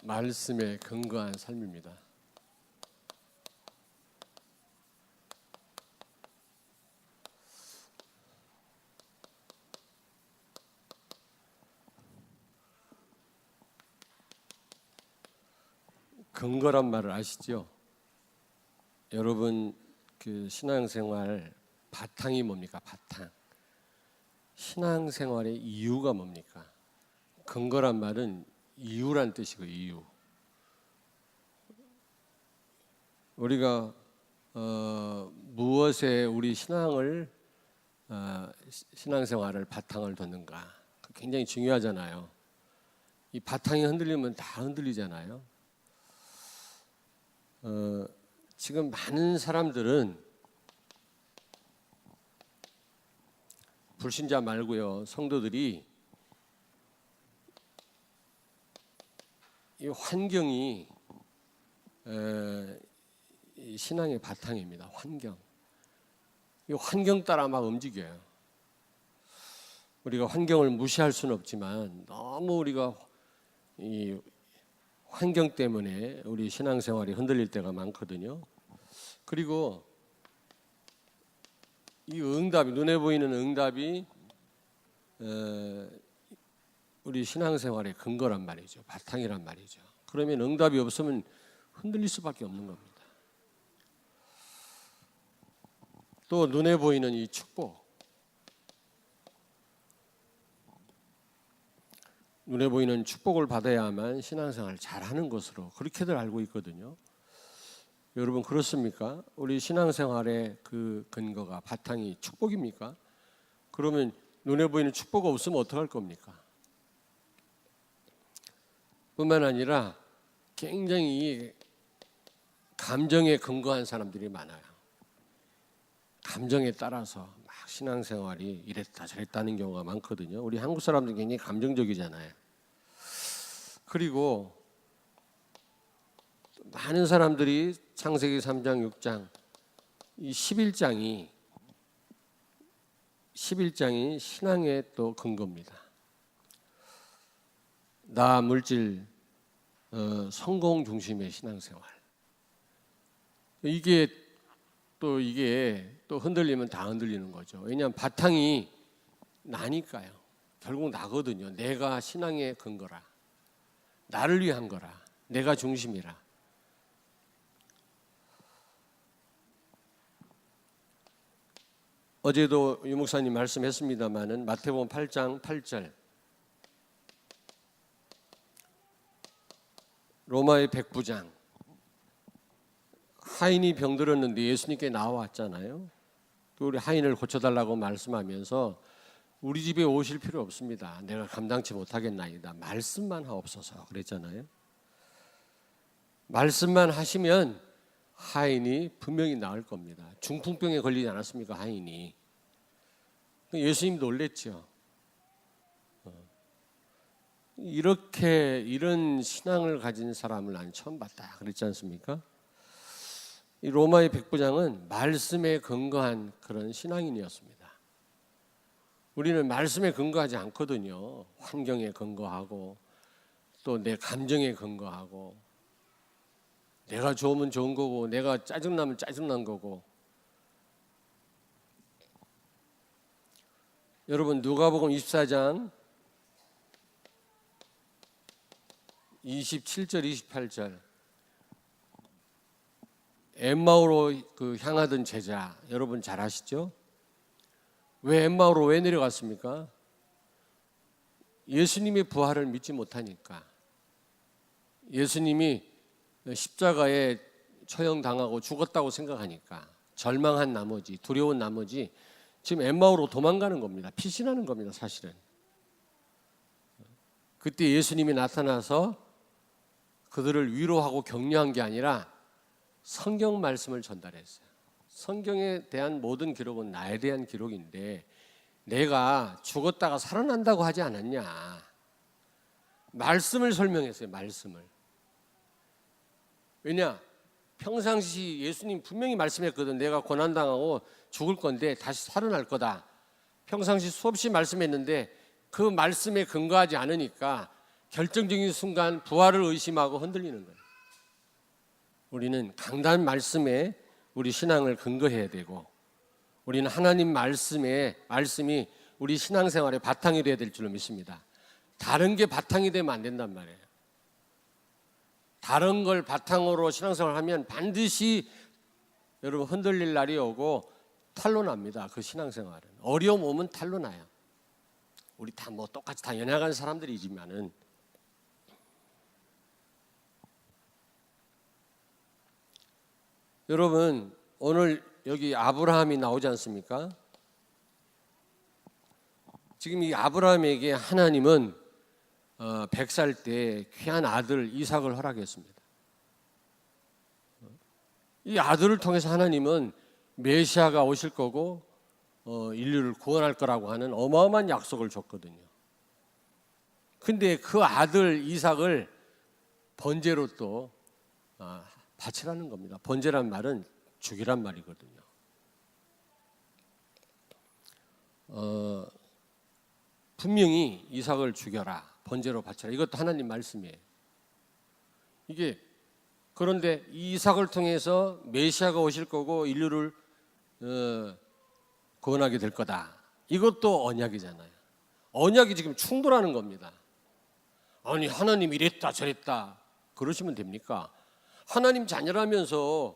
말씀에 근거한 삶입니다. 근거란 말을 아시죠? 여러분 그 신앙생활 바탕이 뭡니까? 바탕. 신앙생활의 이유가 뭡니까? 근거란 말은 이유란 뜻이고 이유. 우리가 무엇에 우리 신앙생활을 바탕을 뒀는가 굉장히 중요하잖아요. 이 바탕이 흔들리면 다 흔들리잖아요. 지금 많은 사람들은 불신자 말고요, 성도들이 이 환경이 이 신앙의 바탕입니다. 이 환경 따라 막 움직여요. 우리가 환경을 무시할 수는 없지만 너무 우리가 이 환경 때문에 우리 신앙생활이 흔들릴 때가 많거든요. 그리고 이 응답이, 눈에 보이는 응답이 우리 신앙생활의 근거란 말이죠. 바탕이란 말이죠. 그러면 응답이 없으면 흔들릴 수밖에 없는 겁니다. 또 눈에 보이는 이 축복, 눈에 보이는 축복을 받아야만 신앙생활을 잘하는 것으로 그렇게들 알고 있거든요. 여러분 그렇습니까? 우리 신앙생활의 그 근거가, 바탕이 축복입니까? 그러면 눈에 보이는 축복 없으면 어떡할 겁니까? 뿐만 아니라 굉장히 감정에 근거한 사람들이 많아요. 감정에 따라서 막 신앙생활이 이랬다 저랬다는 경우가 많거든요. 우리 한국 사람들은 굉장히 감정적이잖아요. 그리고 많은 사람들이 창세기 3장, 6장, 이 11장이 신앙의 또 근거입니다. 나, 물질, 성공 중심의 신앙생활. 이게 또 흔들리면 다 흔들리는 거죠. 왜냐하면 바탕이 나니까요. 결국 나거든요. 내가 신앙의 근거라. 나를 위한 거라. 내가 중심이라. 어제도 유 목사님 말씀했습니다마는 마태복음 8장 8절, 로마의 백부장, 하인이 병들었는데 예수님께 나와왔잖아요. 또 우리 하인을 고쳐달라고 말씀하면서 우리 집에 오실 필요 없습니다. 내가 감당치 못하겠나이다. 말씀만 하옵소서 그랬잖아요. 말씀만 하시면 하인이 분명히 나을 겁니다. 중풍병에 걸리지 않았습니까? 하인이. 예수님 놀랬죠. 이런 신앙을 가진 사람을 난 처음 봤다 그랬지 않습니까? 이 로마의 백부장은 말씀에 근거한 그런 신앙인이었습니다. 우리는 말씀에 근거하지 않거든요. 환경에 근거하고 또 내 감정에 근거하고 내가 좋으면 좋은 거고 내가 짜증나면 짜증난 거고. 여러분 누가복음 24장 27절 28절 엠마오로 향하던 제자 여러분 잘 아시죠? 왜 엠마오로 왜 내려갔습니까? 예수님의 부활을 믿지 못하니까. 예수님이 십자가에 처형당하고 죽었다고 생각하니까 절망한 나머지, 두려운 나머지 지금 엠마오로 도망가는 겁니다. 피신하는 겁니다. 사실은. 그때 예수님이 나타나서 그들을 위로하고 격려한 게 아니라 성경 말씀을 전달했어요. 성경에 대한 모든 기록은 나에 대한 기록인데 내가 죽었다가 살아난다고 하지 않았냐. 말씀을 설명했어요. 말씀을. 왜냐? 평상시 예수님 분명히 말씀했거든. 내가 고난당하고 죽을 건데 다시 살아날 거다. 평상시 수없이 말씀했는데 그 말씀에 근거하지 않으니까 결정적인 순간 부활을 의심하고 흔들리는 거예요. 우리는 강단 말씀에 우리 신앙을 근거해야 되고, 우리는 하나님 말씀이 우리 신앙생활의 바탕이 되어야 될 줄로 믿습니다. 다른 게 바탕이 되면 안 된단 말이에요. 다른 걸 바탕으로 신앙생활을 하면 반드시 여러분 흔들릴 날이 오고 탈로 납니다. 그 신앙생활은 어려움 오면 탈로 나요. 우리 다 뭐 똑같이 다 연약한 사람들이지만은, 여러분 오늘 여기 아브라함이 나오지 않습니까? 지금 이 아브라함에게 하나님은 100살 때 귀한 아들 이삭을 허락했습니다. 이 아들을 통해서 하나님은 메시아가 오실 거고 인류를 구원할 거라고 하는 어마어마한 약속을 줬거든요. 근데 그 아들 이삭을 번제로 또 바치라는 겁니다. 번제란 말은 죽이란 말이거든요. 분명히 이삭을 죽여라, 번제로 바치라, 이것도 하나님 말씀이에요. 이게 그런데 이 이삭을 통해서 메시아가 오실 거고 인류를 구원하게 될 거다, 이것도 언약이잖아요. 언약이 지금 충돌하는 겁니다. 아니 하나님 이랬다 저랬다 그러시면 됩니까? 하나님 자녀라면서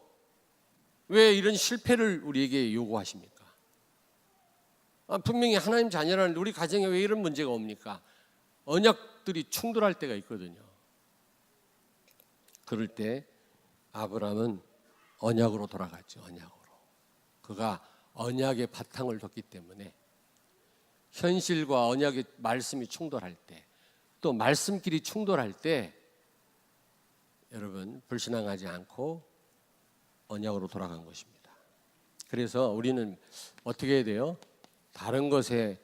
왜 이런 실패를 우리에게 요구하십니까? 분명히 하나님 자녀라는데 우리 가정에 왜 이런 문제가 옵니까? 언약들이 충돌할 때가 있거든요. 그럴 때 아브라함은 언약으로 돌아갔죠. 언약으로. 그가 언약의 바탕을 뒀기 때문에 현실과 언약의 말씀이 충돌할 때, 또 말씀끼리 충돌할 때 여러분 불신앙하지 않고 언약으로 돌아간 것입니다. 그래서 우리는 어떻게 해야 돼요? 다른 것에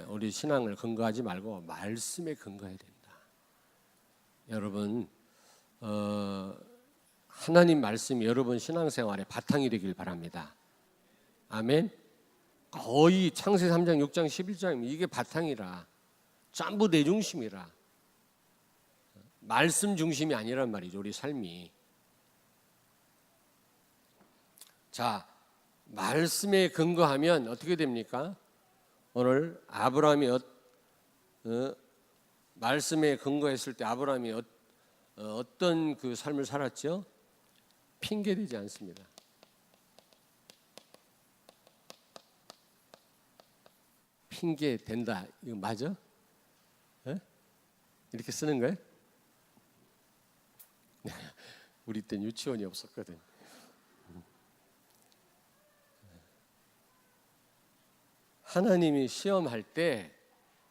우리 신앙을 근거하지 말고 말씀에 근거해야 된다. 여러분 하나님 말씀이 여러분 신앙생활의 바탕이 되길 바랍니다. 아멘. 거의 창세기 3장 6장 11장이면 이게 바탕이라, 전부 내 중심이라, 말씀 중심이 아니란 말이죠. 우리 삶이. 자, 말씀에 근거하면 어떻게 됩니까? 오늘 아브라함이 말씀에 근거했을 때 아브라함이 어떤 그 삶을 살았죠? 핑계되지 않습니다. 핑계 된다, 이거 맞아? 에? 이렇게 쓰는 거예요? 우리 때는 유치원이 없었거든. 하나님이 시험할 때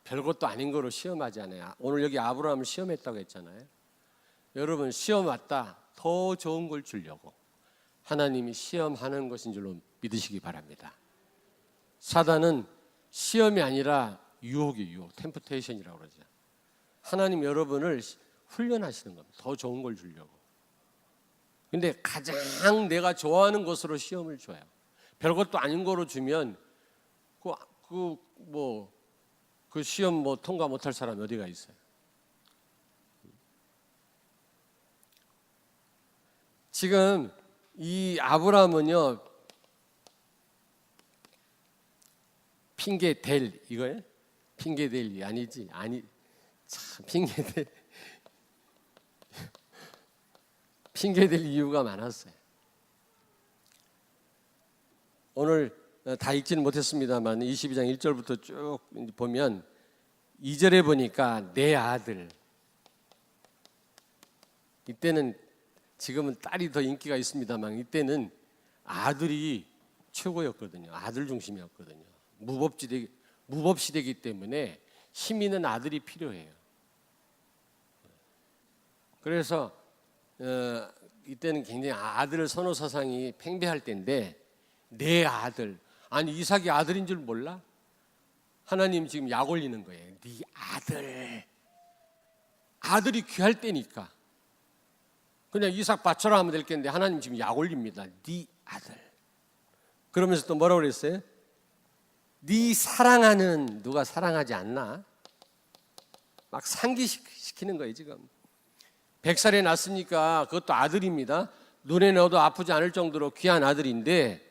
별것도 아닌 거로 시험하지 않아요. 오늘 여기 아브라함을 시험했다고 했잖아요. 여러분 시험 왔다, 더 좋은 걸 주려고 하나님이 시험하는 것인 줄로 믿으시기 바랍니다. 사단은 시험이 아니라 유혹이에요. 유혹, 템프테이션이라고 그러죠. 하나님 여러분을 훈련하시는 겁니다. 더 좋은 걸 주려고. 근데 가장 내가 좋아하는 것으로 시험을 줘요. 별것도 아닌 거로 주면 그 시험 통과 못할 사람이 어디가 있어요? 지금 이 아브라함은요, 핑계 댈 이거예요? 핑계 댈 아니지? 참 핑계 댈 이유가 많았어요. 오늘 다 읽지는 못했습니다만 22장 1절부터 쭉 보면 2절에 보니까 내 아들, 이때는 지금은 딸이 더 인기가 있습니다만 이때는 아들이 최고였거든요. 아들 중심이었거든요. 무법시대이기 때문에 힘 있는 아들이 필요해요. 그래서 이때는 굉장히 아들 선호 사상이 팽배할 때인데, 내 아들, 아니 이삭이 아들인 줄 몰라? 하나님 지금 약 올리는 거예요. 네 아들이 귀할 때니까 그냥 이삭 바쳐라 하면 될 텐데 하나님 지금 약 올립니다. 네 아들. 그러면서 또 뭐라고 그랬어요? 네 사랑하는, 누가 사랑하지 않나? 막 상기시키는 거예요 지금. 100살에 낳았으니까 그것도 아들입니다. 눈에 넣어도 아프지 않을 정도로 귀한 아들인데,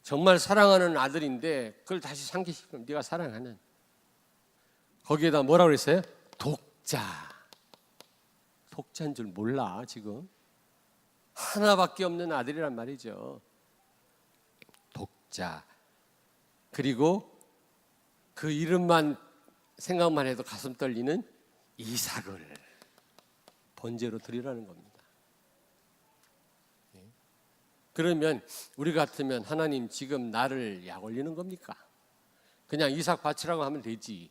정말 사랑하는 아들인데 그걸 다시 상기시키면 네가 사랑하는, 거기에다 뭐라고 그랬어요? 독자. 독자인 줄 몰라 지금. 하나밖에 없는 아들이란 말이죠. 독자. 그리고 그 이름만 생각만 해도 가슴 떨리는 이삭을 번제로 드리라는 겁니다. 그러면 우리 같으면 하나님 지금 나를 약 올리는 겁니까? 그냥 이삭 바치라고 하면 되지.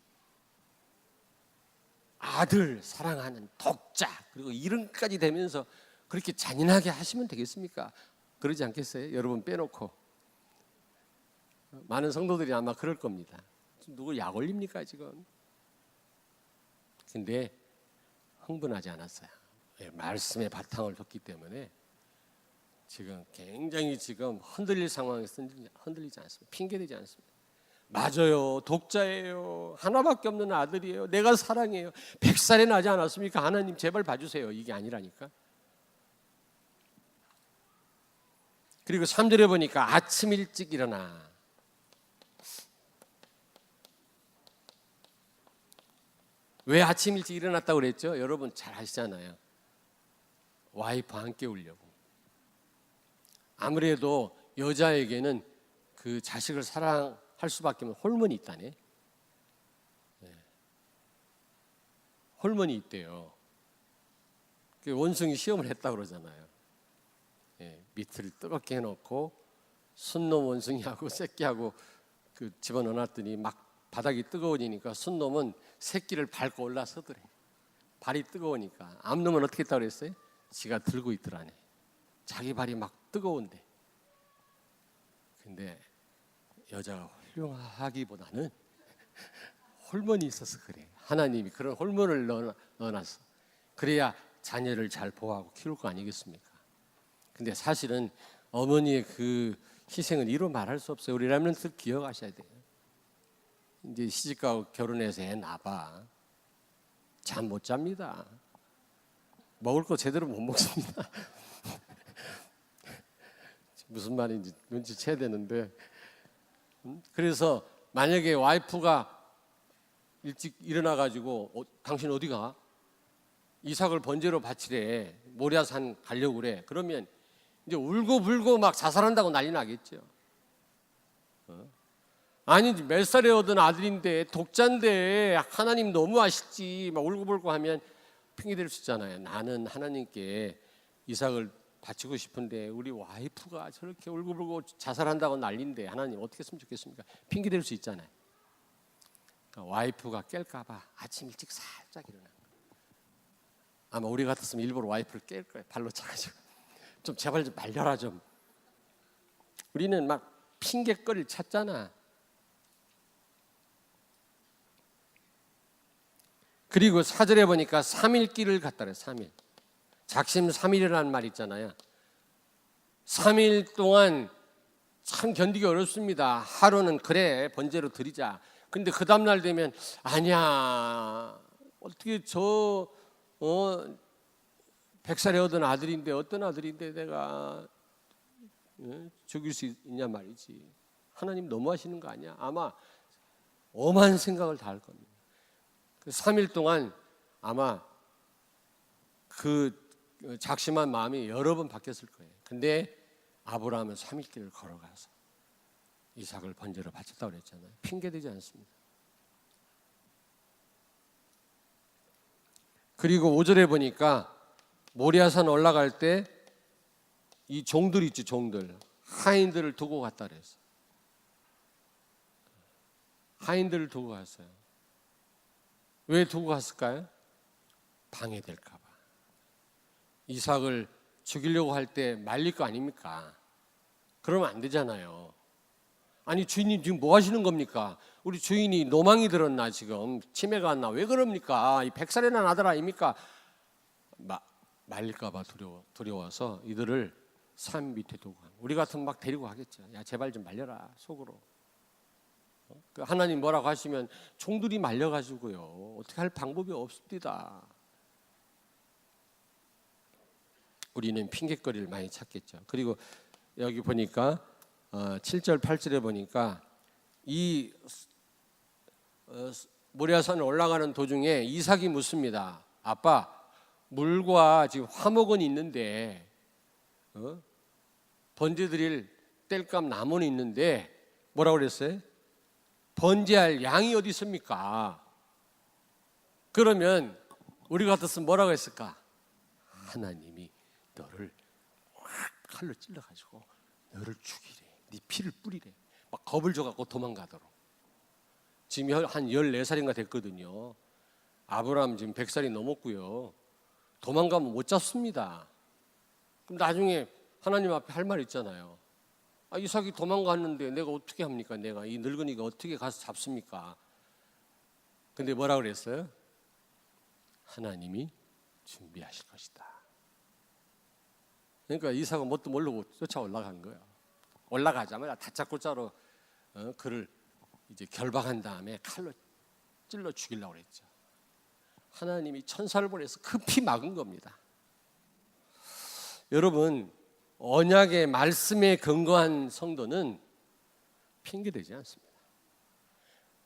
아들 사랑하는 독자, 그리고 이름까지 되면서 그렇게 잔인하게 하시면 되겠습니까? 그러지 않겠어요? 여러분 빼놓고. 많은 성도들이 아마 그럴 겁니다. 누구 약 올립니까 지금? 근데 흥분하지 않았어요. 말씀의 바탕을 뒀기 때문에 지금 굉장히 지금 흔들릴 상황에서 흔들리지 않습니다. 핑계대지 않습니다. 맞아요. 독자예요. 하나밖에 없는 아들이에요. 내가 사랑해요. 100살에 나지 않았습니까? 하나님 제발 봐주세요. 이게 아니라니까. 그리고 3절에 보니까 아침 일찍 일어나. 왜 아침 일찍 일어났다고 그랬죠? 여러분 잘 아시잖아요. 와이프와 함께 울려고. 아무래도 여자에게는 그 자식을 사랑할 수밖에 없는 호르몬이 있다네. 호르몬이 있대요. 원숭이 시험을 했다고 그러잖아요. 밑을 뜨겁게 해놓고 순놈 원숭이하고 새끼하고 그 집어넣어놨더니 막 바닥이 뜨거워지니까 순놈은 새끼를 밟고 올라서더래. 발이 뜨거우니까. 암놈은 어떻게 했다고 그랬어요? 지가 들고 있더라네. 자기 발이 막 뜨거운데. 근데 여자가 훌륭하기보다는 호르몬이 있어서 그래. 하나님이 그런 호르몬을 넣어놨어. 그래야 자녀를 잘 보호하고 키울 거 아니겠습니까? 근데 사실은 어머니의 그 희생은 이루 말할 수 없어요. 우리 렘넌트 기억하셔야 돼요. 이제 시집가고 결혼해서 애 낳아봐. 잠 못 잡니다. 먹을 거 제대로 못 먹습니다. 무슨 말인지 눈치채야 되는데, 그래서 만약에 와이프가 일찍 일어나가지고 당신 어디 가? 이삭을 번제로 바치래. 모리아산 가려고 그래. 그러면 이제 울고불고 막 자살한다고 난리 나겠죠. 아니 몇 살에 얻은 아들인데 독자인데 하나님 너무 아시지 막 울고불고 하면 핑계댈 수 있잖아요. 나는 하나님께 이삭을 바치고 싶은데 우리 와이프가 저렇게 울고불고 자살한다고 난리인데 하나님 어떻게 했으면 좋겠습니까? 핑계댈 수 있잖아요. 그러니까 와이프가 깰까 봐 아침 일찍 살짝 일어나. 아마 우리 같았으면 일부러 와이프를 깰 거예요. 발로 차가지고 좀 제발 좀 말려라 좀. 우리는 막 핑계거리를 찾잖아. 그리고 4절에 보니까 3일길을 갔다 그래요. 3일. 작심 3일이라는 말 있잖아요. 3일 동안 참 견디기 어렵습니다. 하루는 그래 번제로 드리자. 근데 그 다음날 되면 아니야. 어떻게 100살에 얻은 아들인데 어떤 아들인데 내가 죽일 수 있냐 말이지. 하나님 너무하시는 거 아니야? 아마 엄한 생각을 다 할 겁니다. 3일 동안 아마 그 작심한 마음이 여러 번 바뀌었을 거예요. 근데 아브라함은 3일 길을 걸어가서 이삭을 번제로 바쳤다고 그랬잖아요. 핑계대지 않습니다. 그리고 5절에 보니까 모리아산 올라갈 때 이 종들 있죠. 종들. 하인들을 두고 갔다 그랬어요. 하인들을 두고 갔어요. 왜 두고 갔을까요? 방해될까 봐. 이삭을 죽이려고 할 때 말릴 거 아닙니까? 그러면 안 되잖아요. 아니 주인님 지금 뭐 하시는 겁니까? 우리 주인이 노망이 들었나 지금 치매가 왔나 왜 그럽니까? 이 100살에 난 아들 아닙니까? 말릴까 봐 두려워서 이들을 산 밑에 두고 우리 같으면 막 데리고 가겠죠. 야 제발 좀 말려라 속으로. 하나님 뭐라고 하시면 종들이 말려가지고요. 어떻게 할 방법이 없습니다. 우리는 핑계거리를 많이 찾겠죠. 그리고 여기 보니까 7절 8절에 보니까 이 모리아산을 올라가는 도중에 이삭이 묻습니다. 아빠, 물과 지금 화목은 있는데 번제드릴 뗄감 나무는 있는데 뭐라고 그랬어요? 번제할 양이 어디 있습니까? 그러면 우리 같았으면 뭐라고 했을까? 하나님이 너를 확 칼로 찔러가지고 너를 죽이래, 네 피를 뿌리래, 막 겁을 줘갖고 도망가도록. 지금 한 14살인가 됐거든요. 아브라함 지금 100살이 넘었고요. 도망가면 못 잡습니다. 그럼 나중에 하나님 앞에 할 말 있잖아요. 이삭이 도망갔는데 내가 어떻게 합니까? 내가 이 늙은이가 어떻게 가서 잡습니까? 근데 뭐라 그랬어요? 하나님이 준비하실 것이다. 그러니까 이삭은 뭣도 모르고 쫓아 올라간 거예요. 올라가자마자 다짜고짜로 그를 이제 결박한 다음에 칼로 찔러 죽이려고 그랬죠. 하나님이 천사를 보내서 급히 막은 겁니다. 여러분, 언약의 말씀에 근거한 성도는 핑계대지 않습니다.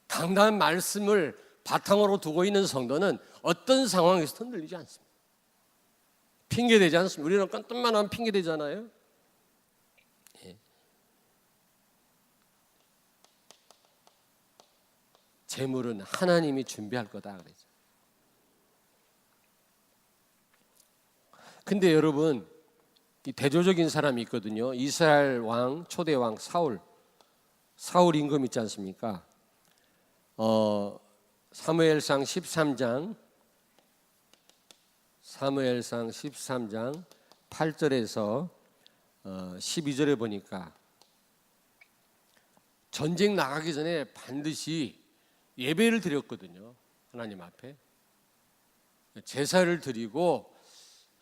강단 말씀을 바탕으로 두고 있는 성도는 어떤 상황에서도 흔들리지 않습니다. 핑계대지 않습니다. 우리는 깜짝만 하면 핑계대잖아요. 재물은 하나님이 준비할 거다 그랬죠. 근데 여러분, 이 대조적인 사람이 있거든요. 이스라엘 왕, 초대 왕 사울 임금 있지 않습니까? 사무엘상 13장 8절에서 12절에 보니까 전쟁 나가기 전에 반드시 예배를 드렸거든요. 하나님 앞에 제사를 드리고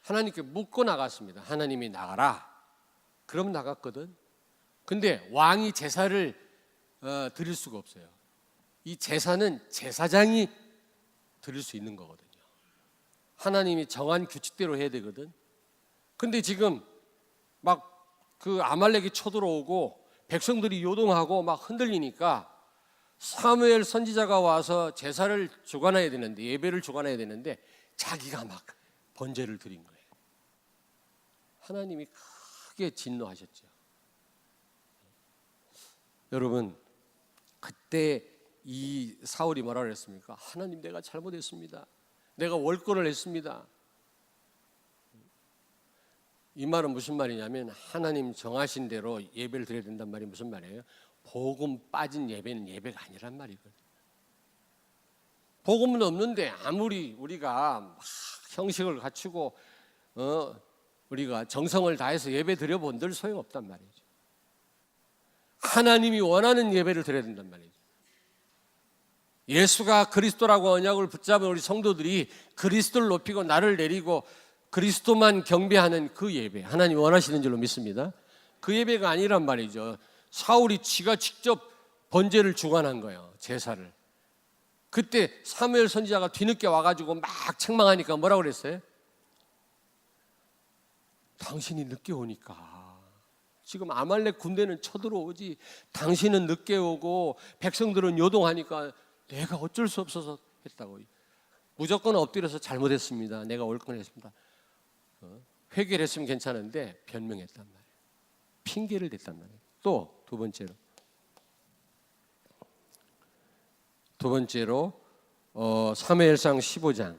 하나님께 묻고 나갔습니다. 하나님이 나가라. 그럼 나갔거든. 근데 왕이 제사를 드릴 수가 없어요. 이 제사는 제사장이 드릴 수 있는 거거든요. 하나님이 정한 규칙대로 해야 되거든. 근데 지금 막 그 아말렉이 쳐들어오고 백성들이 요동하고 막 흔들리니까 사무엘 선지자가 와서 제사를 주관해야 되는데, 예배를 주관해야 되는데 자기가 막 번제를 드린 거예요. 하나님이 크게 진노하셨죠. 여러분, 그때 이 사울이 뭐라 그랬습니까? 하나님, 내가 잘못했습니다. 내가 월권을 했습니다. 이 말은 무슨 말이냐면 하나님 정하신 대로 예배를 드려야 된단 말이 무슨 말이에요? 복음 빠진 예배는 예배가 아니란 말이거든요. 복음은 없는데 아무리 우리가 막 형식을 갖추고 우리가 정성을 다해서 예배 드려본들 소용없단 말이죠. 하나님이 원하는 예배를 드려야 된단 말이죠. 예수가 그리스도라고 언약을 붙잡은 우리 성도들이 그리스도를 높이고 나를 내리고 그리스도만 경배하는 그 예배, 하나님 원하시는 줄로 믿습니다. 그 예배가 아니란 말이죠. 사울이 지가 직접 번제를 주관한 거예요. 제사를. 그때 사무엘 선지자가 뒤늦게 와가지고 막 책망하니까 뭐라고 그랬어요? 당신이 늦게 오니까 지금 아말렉 군대는 쳐들어오지, 당신은 늦게 오고 백성들은 요동하니까 내가 어쩔 수 없어서 했다고. 무조건 엎드려서 잘못했습니다, 내가 옳건 했습니다, 회개를 했으면 괜찮은데 변명했단 말이에요. 핑계를 댔단 말이에요. 또 두 번째로 사무엘상 15장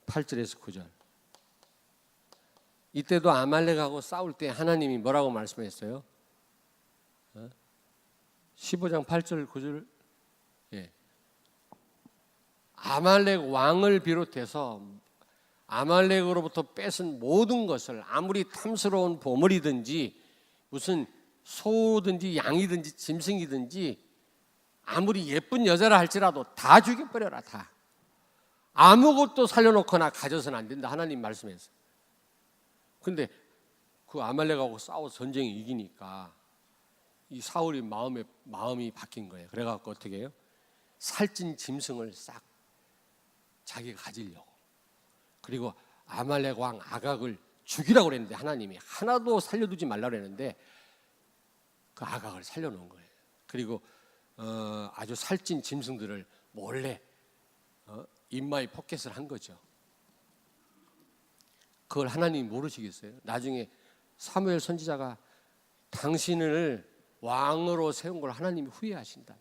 8절에서 9절. 이때도 아말렉하고 싸울 때 하나님이 뭐라고 말씀했어요? 15장 8절 9절. 예. 아말렉 왕을 비롯해서 아말렉으로부터 뺏은 모든 것을, 아무리 탐스러운 보물이든지 무슨 소든지 양이든지 짐승이든지 아무리 예쁜 여자라 할지라도 다 죽여버려라. 다. 아무것도 살려놓거나 가져서는 안 된다, 하나님 말씀했어요. 근데 그 아말렉하고 싸워 전쟁이 이기니까 이 사울이 마음이 바뀐 거예요. 그래갖고 어떻게 해요? 살찐 짐승을 싹 자기가 가지려고. 그리고 아말렉 왕 아각을 죽이라고 그랬는데 하나님이 하나도 살려두지 말라고 그랬는데 그 아각을 살려놓은 거예요. 그리고 아주 살찐 짐승들을 몰래 인마이 포켓을 한 거죠. 그걸 하나님이 모르시겠어요? 나중에 사무엘 선지자가 당신을 왕으로 세운 걸 하나님이 후회하신다.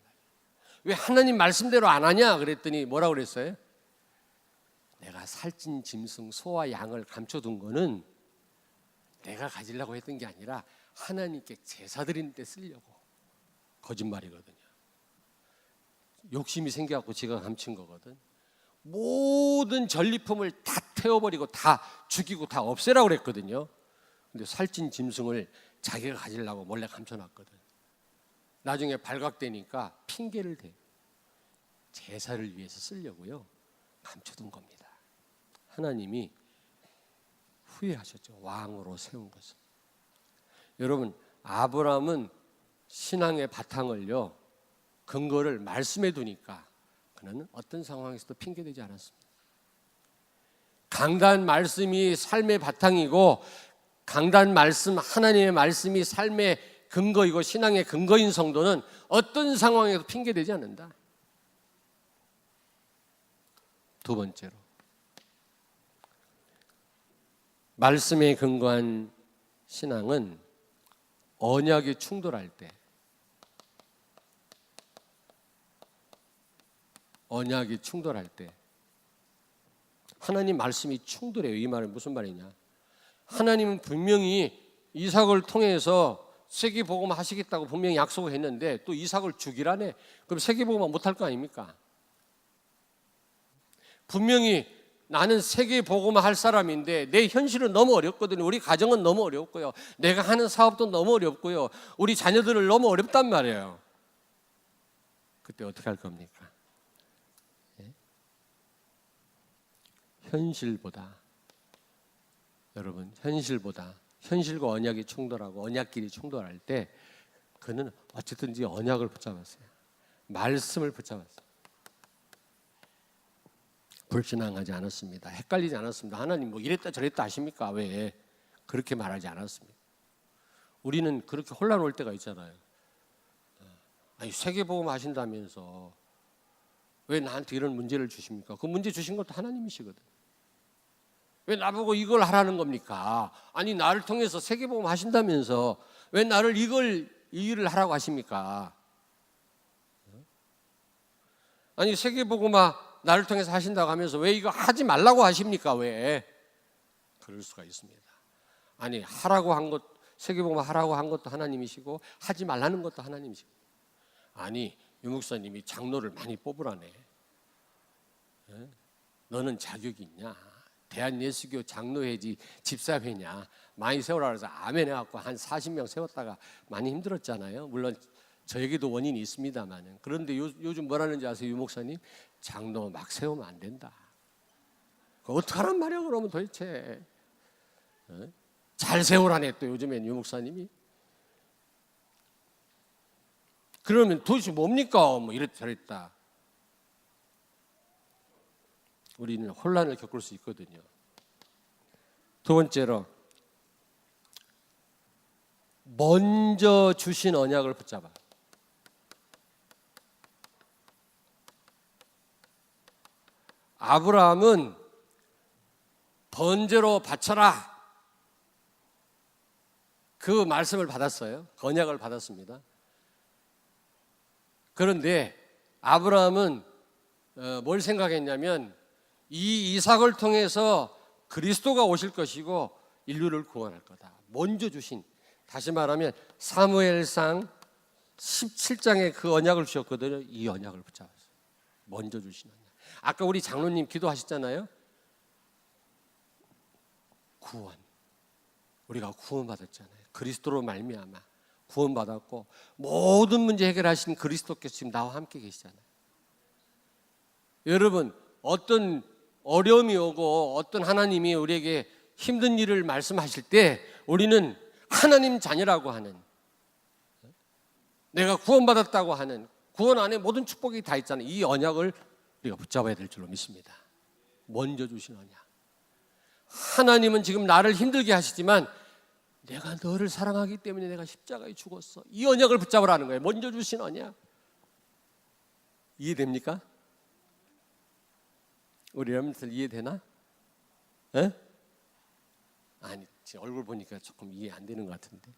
왜 하나님 말씀대로 안 하냐 그랬더니 뭐라고 그랬어요? 내가 살찐 짐승 소와 양을 감춰둔 거는 내가 가지려고 했던 게 아니라 하나님께 제사 드리는 데 쓰려고. 거짓말이거든요. 욕심이 생겨갖고 지가 감춘 거거든. 모든 전리품을 다 태워버리고 다 죽이고 다 없애라고 그랬거든요. 근데 살찐 짐승을 자기가 가지려고 몰래 감춰놨거든. 나중에 발각되니까 핑계를 대. 제사를 위해서 쓰려고요. 감춰둔 겁니다. 하나님이 후회하셨죠. 왕으로 세운 것을. 여러분, 아브라함은 신앙의 바탕을요, 근거를 말씀에 두니까 그는 어떤 상황에서도 핑계대지 않았습니다. 강단 말씀이 삶의 바탕이고 강단 말씀, 하나님의 말씀이 삶의 근거이고 신앙의 근거인 성도는 어떤 상황에서도 핑계대지 않는다. 두 번째로, 말씀에 근거한 신앙은 언약이 충돌할 때, 언약이 충돌할 때, 하나님 말씀이 충돌해요. 이 말은 무슨 말이냐? 하나님은 분명히 이삭을 통해서 세계복음 하시겠다고 분명히 약속을 했는데 또 이삭을 죽이라네. 그럼 세계복음 못할 거 아닙니까? 분명히 나는 세계복음 할 사람인데 내 현실은 너무 어렵거든요. 우리 가정은 너무 어렵고요. 내가 하는 사업도 너무 어렵고요. 우리 자녀들을 너무 어렵단 말이에요. 그때 어떻게 할 겁니까? 현실보다, 여러분, 현실과 언약이 충돌하고 언약끼리 충돌할 때 그는 어쨌든지 언약을 붙잡았어요. 말씀을 붙잡았어요. 불신앙하지 않았습니다. 헷갈리지 않았습니다. 하나님 뭐 이랬다 저랬다 하십니까? 왜? 그렇게 말하지 않았습니다. 우리는 그렇게 혼란 올 때가 있잖아요. 아니, 세계복음 하신다면서 왜 나한테 이런 문제를 주십니까? 그 문제 주신 것도 하나님이시거든. 왜 나보고 이걸 하라는 겁니까? 아니, 나를 통해서 세계복음 하신다면서 왜 나를 이 일을 하라고 하십니까? 아니, 세계복음아 나를 통해서 하신다고 하면서 왜 이거 하지 말라고 하십니까? 왜? 그럴 수가 있습니다. 아니, 하라고 한 것, 세계복음 하라고 한 것도 하나님이시고 하지 말라는 것도 하나님이시고. 아니, 유 목사님이 장로를 많이 뽑으라네. 너는 자격이 있냐? 대한예수교 장로회지 집사회냐? 많이 세우라 그래서 아멘 해갖고 한 40명 세웠다가 많이 힘들었잖아요. 물론 저에게도 원인이 있습니다만. 그런데 요즘 뭐라는지 아세요, 유 목사님? 장로 막 세우면 안 된다. 어떡하란 말이야 그러면 도대체. 잘 세우라네 또 요즘엔 유 목사님이. 그러면 도대체 뭡니까? 뭐 이랬다 저랬다. 우리는 혼란을 겪을 수 있거든요. 두 번째로, 먼저 주신 언약을 붙잡아. 아브라함은 번제로 바쳐라, 그 말씀을 받았어요. 언약을 받았습니다. 그런데 아브라함은 뭘 생각했냐면 이 이삭을 통해서 그리스도가 오실 것이고 인류를 구원할 거다. 먼저 주신, 다시 말하면 사무엘상 17장에 그 언약을 주셨거든요. 이 언약을 붙잡았어요. 먼저 주신 언약. 아까 우리 장로님 기도하셨잖아요. 구원. 우리가 구원받았잖아요. 그리스도로 말미암아 구원받았고 모든 문제 해결하신 그리스도께서 지금 나와 함께 계시잖아요. 여러분, 어떤 어려움이 오고 어떤 하나님이 우리에게 힘든 일을 말씀하실 때 우리는 하나님 자녀라고 하는, 내가 구원받았다고 하는, 구원 안에 모든 축복이 다 있잖아요. 이 언약을 우리가 붙잡아야 될 줄로 믿습니다. 먼저 주신 언약. 하나님은 지금 나를 힘들게 하시지만 내가 너를 사랑하기 때문에 내가 십자가에 죽었어. 이 언약을 붙잡으라는 거예요. 먼저 주신 언약. 이해됩니까? 우리 여러분들 이해되나? 에? 아니, 제 얼굴 보니까 조금 이해 안 되는 것 같은데.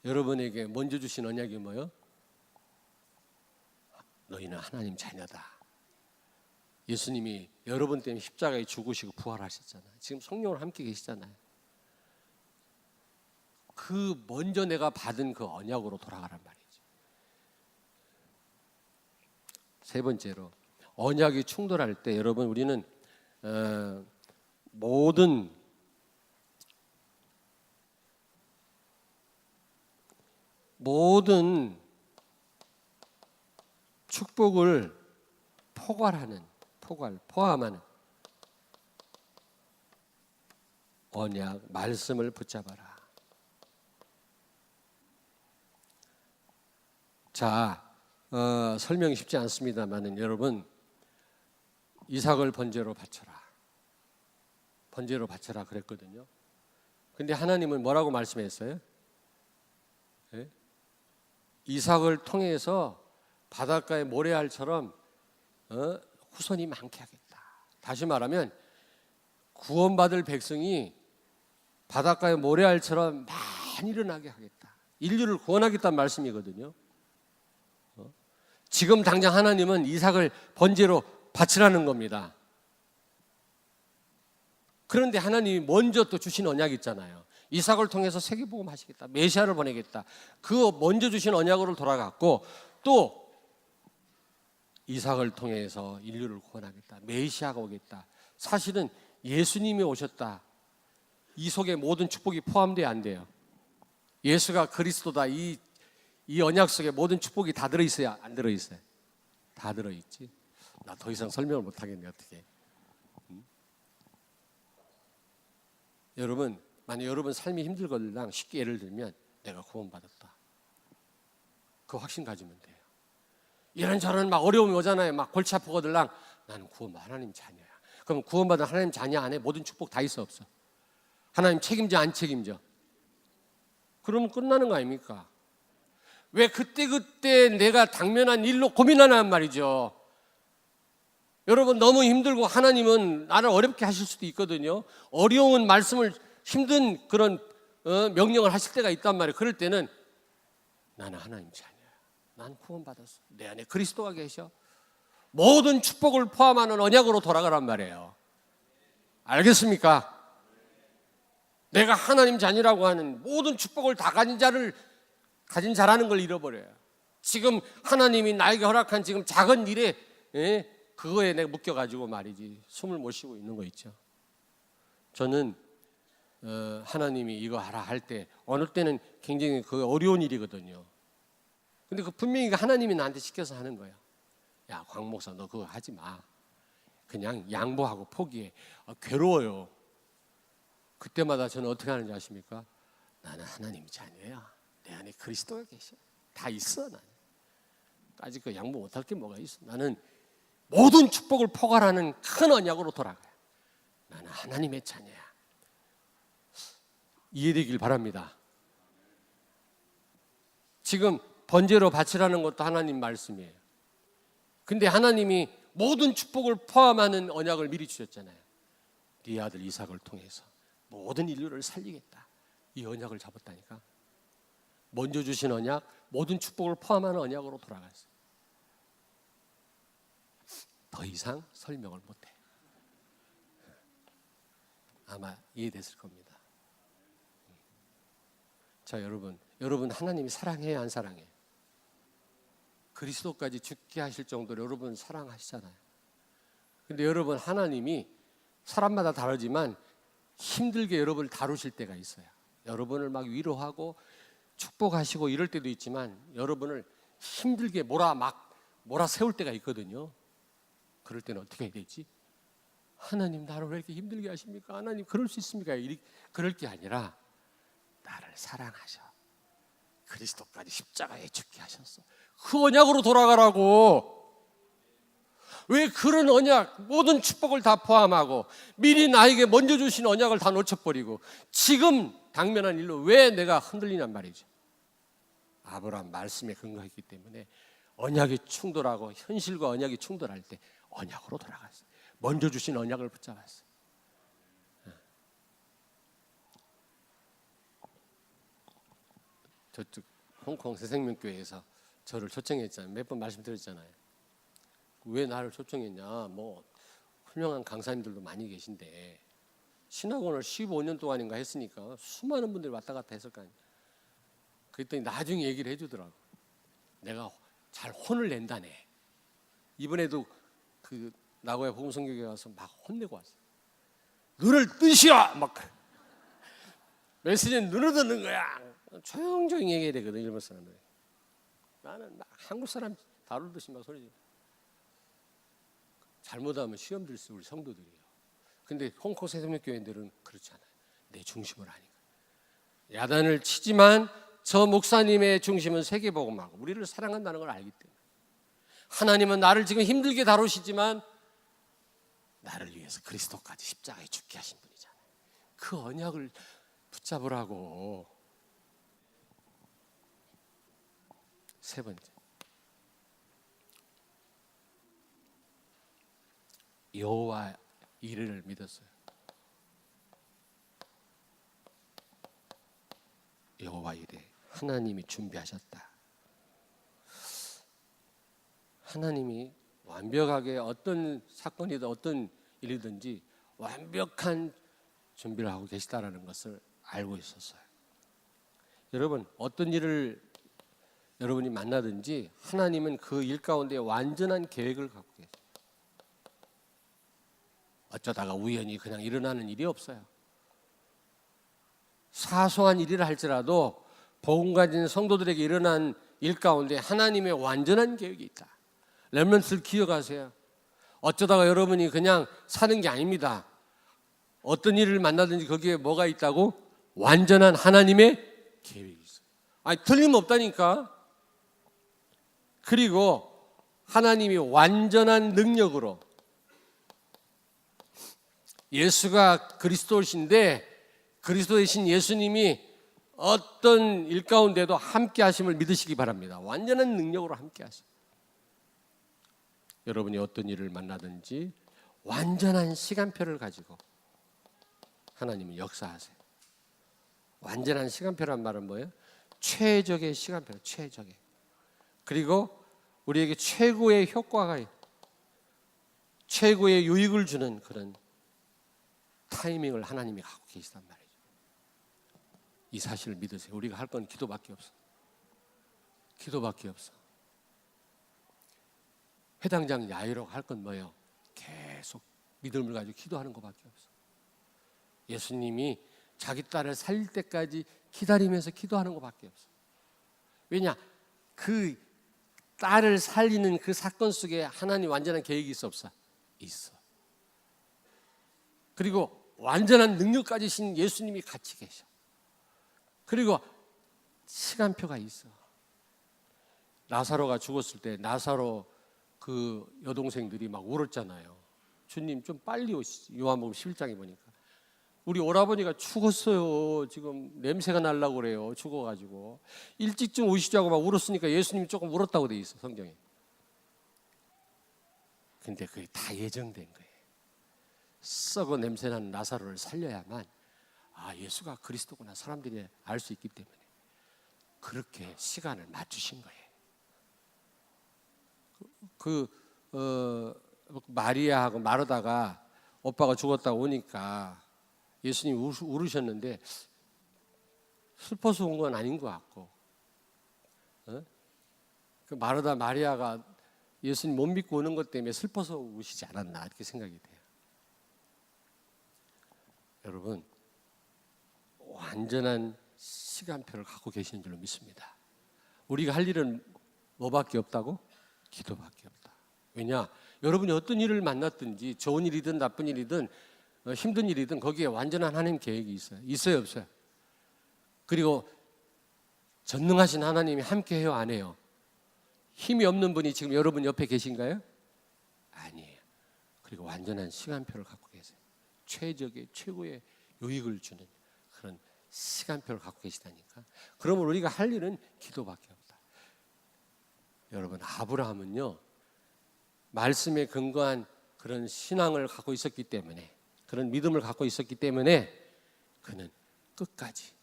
여러분에게 먼저 주신 언약이 뭐예요? 너희는 하나님 자녀다. 예수님이 여러분 때문에 십자가에 죽으시고 부활하셨잖아요. 지금 성령으로 함께 계시잖아요. 그 먼저 내가 받은 그 언약으로 돌아가란 말이죠. 세 번째로, 언약이 충돌할 때 여러분 우리는 모든 축복을 포함하는 언약, 말씀을 붙잡아라. 자, 설명이 쉽지 않습니다만은 여러분, 이삭을 번제로 바쳐라 그랬거든요. 근데 하나님은 뭐라고 말씀했어요? 네? 이삭을 통해서 바닷가의 모래알처럼 후손이 많게 하겠다. 다시 말하면 구원받을 백성이 바닷가의 모래알처럼 많이 일어나게 하겠다. 인류를 구원하겠다는 말씀이거든요. 지금 당장 하나님은 이삭을 번제로 바치라는 겁니다. 그런데 하나님이 먼저 또 주신 언약이 있잖아요. 이삭을 통해서 세계복음 하시겠다. 메시아를 보내겠다. 그 먼저 주신 언약으로 돌아갔고, 또 이삭을 통해서 인류를 구원하겠다. 메시아가 오겠다. 사실은 예수님이 오셨다. 이 속에 모든 축복이 포함돼야 안 돼요. 예수가 그리스도다. 이 언약 속에 모든 축복이 다 들어있어야 안 들어있어요? 다 들어있지. 나 더 이상 설명을 못하겠네. 어떻게. 여러분, 만약 여러분 삶이 힘들거든 쉽게 예를 들면 내가 구원받았다. 그 확신 가지면 돼요. 이런저런 막 어려움이 오잖아요. 막 골치 아프거들랑 나는 구원받은 하나님 자녀야. 그럼 구원받은 하나님 자녀 안에 모든 축복 다 있어 없어? 하나님 책임져 안 책임져? 그러면 끝나는 거 아닙니까? 왜 그때 내가 당면한 일로 고민하는 말이죠. 여러분 너무 힘들고 하나님은 나를 어렵게 하실 수도 있거든요. 어려운 말씀을 힘든 그런 명령을 하실 때가 있단 말이에요. 그럴 때는 나는 하나님 자녀야. 난 구원받았어. 내 안에 그리스도가 계셔. 모든 축복을 포함하는 언약으로 돌아가란 말이에요. 알겠습니까? 내가 하나님 자녀라고 하는 모든 축복을 다 가진 자라는 걸 잃어버려요. 지금 하나님이 나에게 허락한 지금 작은 일에 그거에 내가 묶여가지고 말이지 숨을 못 쉬고 있는 거 있죠. 저는 하나님이 이거 하라 할 때 어느 때는 굉장히 그 어려운 일이거든요. 근데 그 분명히 하나님이 나한테 시켜서 하는 거예요. 야, 광 목사 너 그거 하지 마. 그냥 양보하고 포기해. 괴로워요. 그때마다 저는 어떻게 하는지 아십니까? 나는 하나님 자녀야. 내 안에 그리스도가 계셔. 다 있어 나는. 아직 그 양보 못할 게 뭐가 있어. 나는 모든 축복을 포괄하는 큰 언약으로 돌아가요. 나는 하나님의 자녀야. 이해되길 바랍니다. 지금 번제로 바치라는 것도 하나님 말씀이에요. 근데 하나님이 모든 축복을 포함하는 언약을 미리 주셨잖아요. 네 아들 이삭을 통해서 모든 인류를 살리겠다. 이 언약을 잡았다니까. 먼저 주신 언약, 모든 축복을 포함하는 언약으로 돌아갔어요. 더 이상 설명을 못해. 아마 이해됐을 겁니다. 자, 여러분 하나님이 사랑해요, 안 사랑해요? 그리스도까지 죽게 하실 정도로 여러분 사랑하시잖아요. 근데 여러분 하나님이 사람마다 다르지만 힘들게 여러분을 다루실 때가 있어요. 여러분을 막 위로하고 축복하시고 이럴 때도 있지만 여러분을 힘들게 몰아 세울 때가 있거든요. 그럴 때는 어떻게 해야 되지? 하나님 나를 왜 이렇게 힘들게 하십니까? 하나님 그럴 수 있습니까? 그럴 게 아니라 나를 사랑하셔. 그리스도까지 십자가에 죽게 하셨어. 그 언약으로 돌아가라고. 왜 그런 언약, 모든 축복을 다 포함하고 미리 나에게 먼저 주신 언약을 다 놓쳐버리고 지금 당면한 일로 왜 내가 흔들리냔 말이죠. 아브라함 말씀에 근거했기 때문에 언약이 충돌하고 현실과 언약이 충돌할 때 언약으로 돌아갔어요. 먼저 주신 언약을 붙잡았어요. 저쪽 홍콩 새생명교회에서 저를 초청했잖아요. 몇 번 말씀드렸잖아요. 왜 나를 초청했냐? 뭐 훌륭한 강사님들도 많이 계신데 신학원을 15년 동안인가 했으니까 수많은 분들이 왔다 갔다 했을 거 아니에요. 그랬더니 나중에 얘기를 해주더라고. 내가 잘 혼을 낸다네. 이번에도 그 나고야 복음성교회 가서 막 혼내고 왔어. 눈을 뜨시오! 막 메시지는 눈을 뜨는 거야. 조용조용히 얘기해야 되거든, 일본 사람들. 나는 막 한국 사람 다루듯이 막 소리. 잘못하면 시험 들 수 우리 성도들이에요. 근데 홍콩 새생명교회들은 그렇지 않아요. 내 중심을 하니까. 야단을 치지만 저 목사님의 중심은 세계복음하고 우리를 사랑한다는 걸 알기 때문에. 하나님은 나를 지금 힘들게 다루시지만 나를 위해서 그리스도까지 십자가에 죽게 하신 분이잖아요. 그 언약을 붙잡으라고. 세 번째, 여호와 이르를 믿었어요. 여호와 이르, 하나님이 준비하셨다. 하나님이 완벽하게 어떤 사건이든 어떤 일이든지 완벽한 준비를 하고 계시다라는 것을 알고 있었어요. 여러분, 어떤 일을 여러분이 만나든지 하나님은 그 일 가운데 완전한 계획을 갖고 계세요. 어쩌다가 우연히 그냥 일어나는 일이 없어요. 사소한 일이라 할지라도 복음 가진 성도들에게 일어난 일 가운데 하나님의 완전한 계획이 있다. 렘넌트를 기억하세요. 어쩌다가 여러분이 그냥 사는 게 아닙니다. 어떤 일을 만나든지 거기에 뭐가 있다고? 완전한 하나님의 계획이 있어요. 아니, 틀림없다니까. 그리고 하나님이 완전한 능력으로, 예수가 그리스도이신데 그리스도이신 예수님이 어떤 일 가운데도 함께 하심을 믿으시기 바랍니다. 완전한 능력으로 함께 하심. 여러분이 어떤 일을 만나든지 완전한 시간표를 가지고 하나님은 역사하세요. 완전한 시간표란 말은 뭐예요? 최적의 시간표, 최적의. 그리고 우리에게 최고의 효과가, 최고의 유익을 주는 그런 타이밍을 하나님이 갖고 계시단 말이죠. 이 사실을 믿으세요. 우리가 할 건 기도밖에 없어. 기도밖에 없어. 회당장 야이로 할 건 뭐예요? 계속 믿음을 가지고 기도하는 것밖에 없어. 예수님이 자기 딸을 살릴 때까지 기다리면서 기도하는 것밖에 없어. 왜냐? 그 딸을 살리는 그 사건 속에 하나님 완전한 계획이 있어 없어? 있어. 그리고 완전한 능력까지 신 예수님이 같이 계셔. 그리고 시간표가 있어. 나사로가 죽었을 때 나사로 그 여동생들이 막 울었잖아요. 주님 좀 빨리 오시지. 요한복음 11장에 보니까 우리 오라버니가 죽었어요. 지금 냄새가 날라고 그래요. 죽어가지고 일찍 좀 오시자고 막 울었으니까 예수님이 조금 울었다고 돼 있어, 성경에. 근데 그게 다 예정된 거예요. 썩어 냄새나는 나사로를 살려야만 예수가 그리스도구나 사람들이 알 수 있기 때문에 그렇게 시간을 맞추신 거예요. 마리아하고 마르다가 오빠가 죽었다고 오니까 예수님이 울으셨는데 슬퍼서 온 건 아닌 것 같고, 그 마르다 마리아가 예수님 못 믿고 오는 것 때문에 슬퍼서 우시지 않았나 이렇게 생각이 돼요. 여러분, 완전한 시간표를 갖고 계시는 줄로 믿습니다. 우리가 할 일은 뭐밖에 없다고? 기도밖에 없다. 왜냐? 여러분이 어떤 일을 만났든지 좋은 일이든 나쁜 일이든 힘든 일이든 거기에 완전한 하나님 계획이 있어요. 있어요, 없어요? 그리고 전능하신 하나님이 함께해요, 안 해요? 힘이 없는 분이 지금 여러분 옆에 계신가요? 아니에요. 그리고 완전한 시간표를 갖고 계세요. 최고의 유익을 주는 그런 시간표를 갖고 계시다니까. 그러면 우리가 할 일은 기도밖에 없다. 여러분, 아브라함은요, 말씀에 근거한 그런 신앙을 갖고 있었기 때문에, 그런 믿음을 갖고 있었기 때문에 그는 끝까지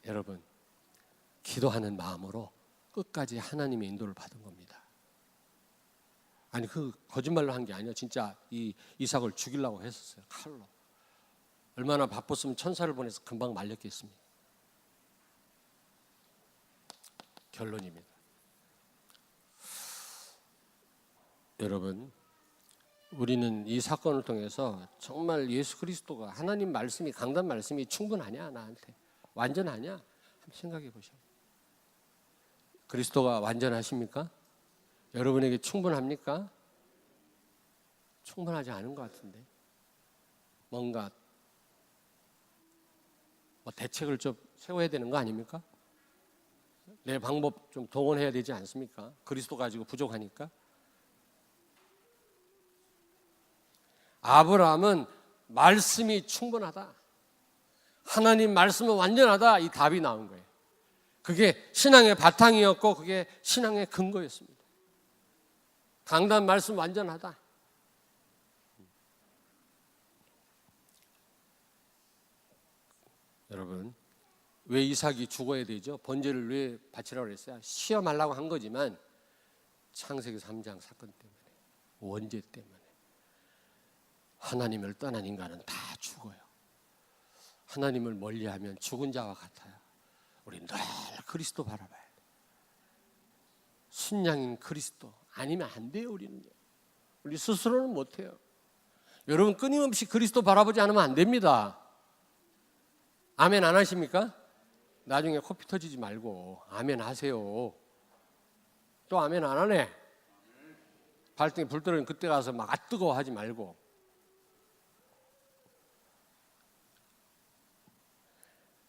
여러분 기도하는 마음으로 끝까지 하나님의 인도를 받은 겁니다. 아니, 그 거짓말로 한 게 아니야. 진짜 이 이삭을 죽이려고 했었어요. 칼로. 얼마나 바빴으면 천사를 보내서 금방 말렸겠습니까? 결론입니다. 여러분, 우리는 이 사건을 통해서 정말 예수 그리스도가, 하나님 말씀이, 강단 말씀이 충분하냐, 나한테 완전하냐 한번 생각해 보셔. 그리스도가 완전하십니까? 여러분에게 충분합니까? 충분하지 않은 것 같은데, 뭔가 대책을 좀 세워야 되는 거 아닙니까? 내 방법 좀 동원해야 되지 않습니까? 그리스도 가지고 부족하니까. 아브라함은 말씀이 충분하다, 하나님 말씀은 완전하다, 이 답이 나온 거예요. 그게 신앙의 바탕이었고 그게 신앙의 근거였습니다. 강단 말씀 완전하다. 여러분, 왜 이삭이 죽어야 되죠? 번제를 왜 바치라고 그랬어요? 시험하려고 한 거지만 창세기 3장 사건 때문에, 원죄 때문에 하나님을 떠난 인간은 다 죽어요. 하나님을 멀리하면 죽은 자와 같아요. 우리 늘 그리스도 바라봐야 돼요. 순양인 그리스도 아니면 안 돼요. 우리 스스로는 못해요. 여러분, 끊임없이 그리스도 바라보지 않으면 안 됩니다. 아멘 안 하십니까? 나중에 코피 터지지 말고 아멘 하세요. 또 아멘 안 하네. 발등에 불 떨어지면 그때 가서 막 뜨거워 하지 말고.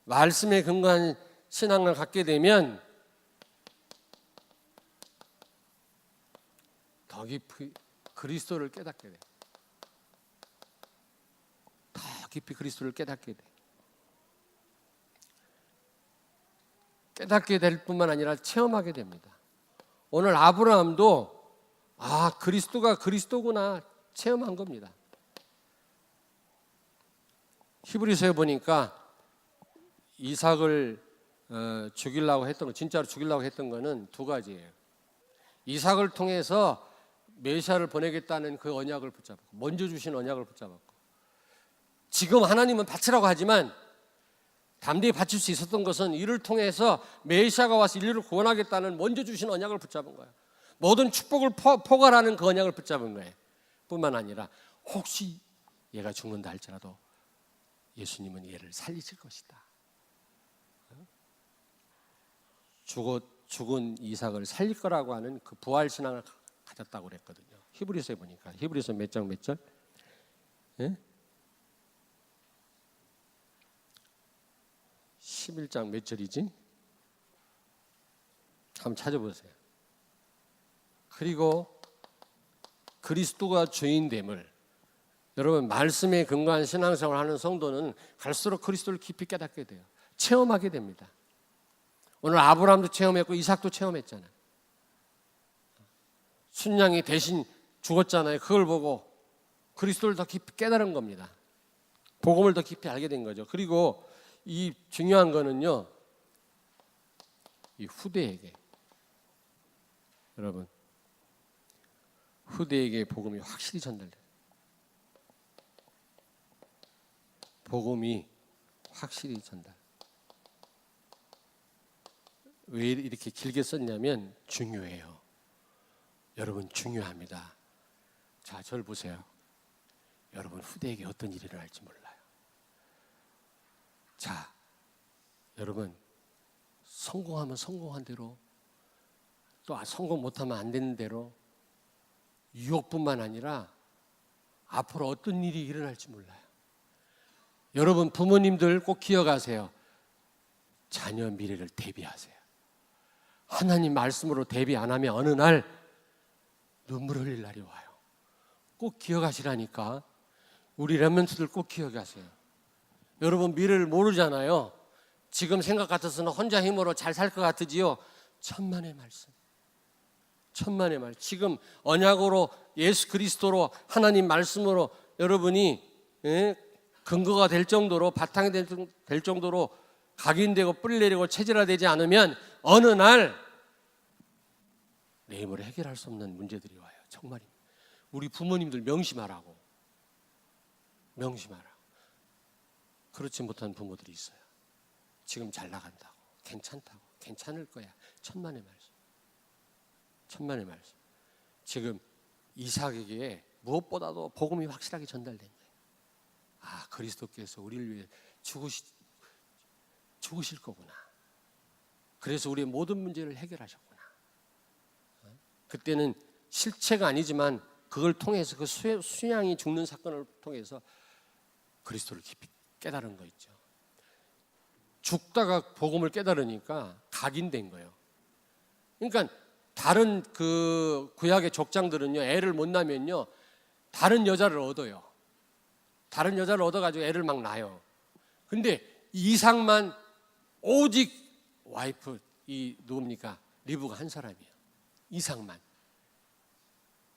말씀에 근거한 신앙을 갖게 되면 더 깊이 그리스도를 깨닫게 돼. 더 깊이 그리스도를 깨닫게 돼. 깨닫게 될 뿐만 아니라 체험하게 됩니다. 오늘 아브라함도 그리스도가 그리스도구나 체험한 겁니다. 히브리서에 보니까 이삭을 죽이려고 했던 거, 진짜로 죽이려고 했던 거는 두 가지예요. 이삭을 통해서 메시아를 보내겠다는 그 언약을 붙잡고, 먼저 주신 언약을 붙잡았고, 지금 하나님은 바치라고 하지만 담대히 바칠 수 있었던 것은 이를 통해서 메시아가 와서 인류를 구원하겠다는 먼저 주신 언약을 붙잡은 거예요. 모든 축복을 포괄하는 그 언약을 붙잡은 거예요. 뿐만 아니라 혹시 얘가 죽는다 할지라도 예수님은 얘를 살리실 것이다. 죽은 이삭을 살릴 거라고 하는 그 부활 신앙을 가졌다고 그랬거든요. 히브리서에 보니까, 히브리서 몇 장 몇 절? 예? 11장 몇 절이지? 한번 찾아보세요. 그리고 그리스도가 주인됨을, 여러분, 말씀에 근거한 신앙생활을 하는 성도는 갈수록 그리스도를 깊이 깨닫게 돼요. 체험하게 됩니다. 오늘 아브라함도 체험했고 이삭도 체험했잖아요. 순양이 대신 죽었잖아요. 그걸 보고 그리스도를 더 깊이 깨달은 겁니다. 복음을 더 깊이 알게 된 거죠. 그리고 이 중요한 거는요, 이 후대에게, 여러분, 후대에게 복음이 확실히 전달돼요. 복음이 확실히 전달. 왜 이렇게 길게 썼냐면 중요해요. 여러분, 중요합니다. 자, 저를 보세요. 여러분, 후대에게 어떤 일이 일어날지 몰라요. 자, 여러분, 성공하면 성공한 대로 또 성공 못하면 안 되는 대로 유혹뿐만 아니라 앞으로 어떤 일이 일어날지 몰라요. 여러분 부모님들 꼭 기억하세요. 자녀 미래를 대비하세요. 하나님 말씀으로 대비 안 하면 어느 날 눈물 흘릴 날이 와요. 꼭 기억하시라니까. 우리 렘넌트들 꼭 기억하세요. 여러분 미래를 모르잖아요. 지금 생각 같아서는 혼자 힘으로 잘 살 것 같으지요. 천만의 말씀. 천만의 말. 지금 언약으로 예수 그리스도로 하나님 말씀으로 여러분이 근거가 될 정도로 바탕이 될 정도로 각인되고 뿌리 내리고 체질화되지 않으면 어느 날 내 힘으로 해결할 수 없는 문제들이 와요. 정말입니다. 우리 부모님들 명심하라고. 명심하라고. 그렇지 못한 부모들이 있어요. 지금 잘 나간다고, 괜찮다고, 괜찮을 거야. 천만의 말씀. 천만의 말씀. 지금 이삭에게 무엇보다도 복음이 확실하게 전달된 거예요. 아, 그리스도께서 우리를 위해 죽으실 거구나. 그래서 우리의 모든 문제를 해결하셨구나. 그때는 실체가 아니지만 그걸 통해서 그 순양이 죽는 사건을 통해서 그리스도를 깊이 깨달은 거 있죠. 죽다가 복음을 깨달으니까 각인된 거예요. 그러니까 다른 그 구약의 족장들은요, 애를 못 낳으면요 다른 여자를 얻어요. 다른 여자를 얻어가지고 애를 막 낳아요. 근데 이삭만 오직 와이프 이 누굽니까? 리브가 한 사람이에요. 이삭만.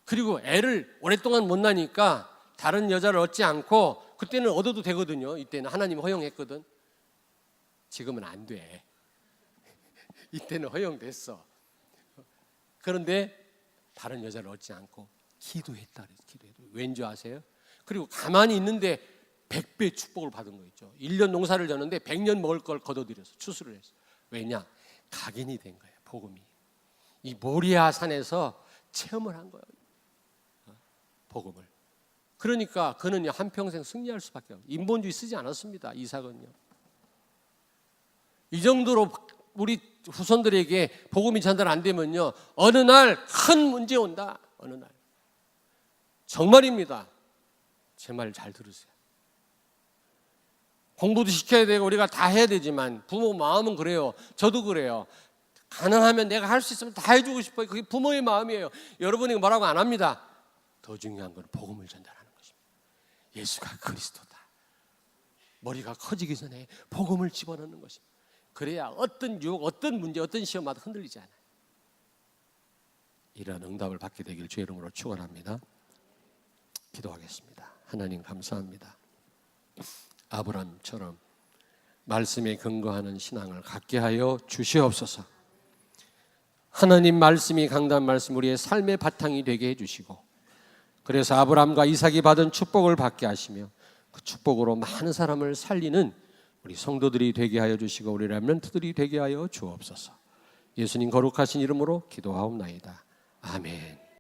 그리고 애를 오랫동안 못 낳으니까 다른 여자를 얻지 않고, 그때는 얻어도 되거든요. 이때는 하나님 허용했거든. 지금은 안 돼. 이때는 허용됐어. 그런데 다른 여자를 얻지 않고 기도했다 그래서 기도했다. 왠지 아세요? 그리고 가만히 있는데 100배 축복을 받은 거 있죠. 1년 농사를 졌는데 100년 먹을 걸 거둬들여서 추수를 했어. 왜냐? 각인이 된 거예요. 복음이. 이 모리아 산에서 체험을 한 거예요. 복음을. 그러니까 그는 한평생 승리할 수밖에 없어요. 인본주의 쓰지 않았습니다. 이삭은요. 이 정도로 우리 후손들에게 복음이 전달 안 되면요, 어느 날 큰 문제 온다. 어느 날. 정말입니다. 제 말 잘 들으세요. 공부도 시켜야 되고 우리가 다 해야 되지만 부모 마음은 그래요. 저도 그래요. 가능하면 내가 할 수 있으면 다 해주고 싶어요. 그게 부모의 마음이에요. 여러분이 뭐라고 안 합니다. 더 중요한 건 복음을 전달하는 것입니다. 예수가 그리스도다. 머리가 커지기 전에 복음을 집어넣는 것입니다. 그래야 어떤 유혹, 어떤 문제, 어떤 시험마다 흔들리지 않아요. 이런 응답을 받게 되길 주의 이름으로 축원합니다. 기도하겠습니다. 하나님 감사합니다. 아브라함처럼 말씀에 근거하는 신앙을 갖게 하여 주시옵소서. 하나님 말씀이 강단 말씀 우리의 삶의 바탕이 되게 해주시고, 그래서 아브라함과 이삭이 받은 축복을 받게 하시며 그 축복으로 많은 사람을 살리는 우리 성도들이 되게 하여 주시고 우리 렘넌트들이 되게 하여 주옵소서. 예수님 거룩하신 이름으로 기도하옵나이다. 아멘.